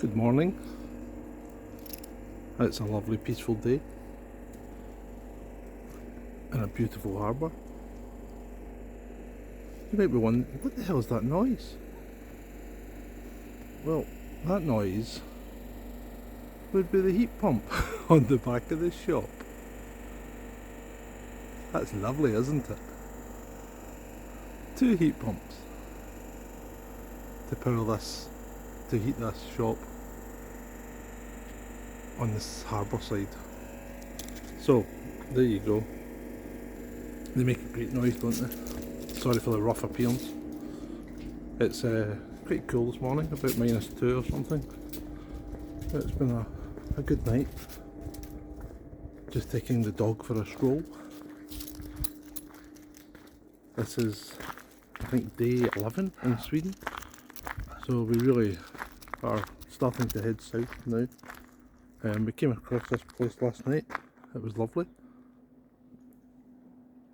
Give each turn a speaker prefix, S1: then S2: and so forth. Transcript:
S1: Good morning. It's a lovely peaceful day in a beautiful harbour. You might be wondering, what the hell is that noise? Well, that noise would be the heat pump on the back of the shop. That's lovely, isn't it? 2 heat pumps to power this, to heat this shop on this harbour side. So, there you go. They make a great noise, don't they? Sorry for the rough appearance. It's quite cool this morning, about -2 or something. It's been a good night. Just taking the dog for a stroll. This is, I think, day 11 in Sweden. So we really are starting to head south now. We came across this place last night. It was lovely.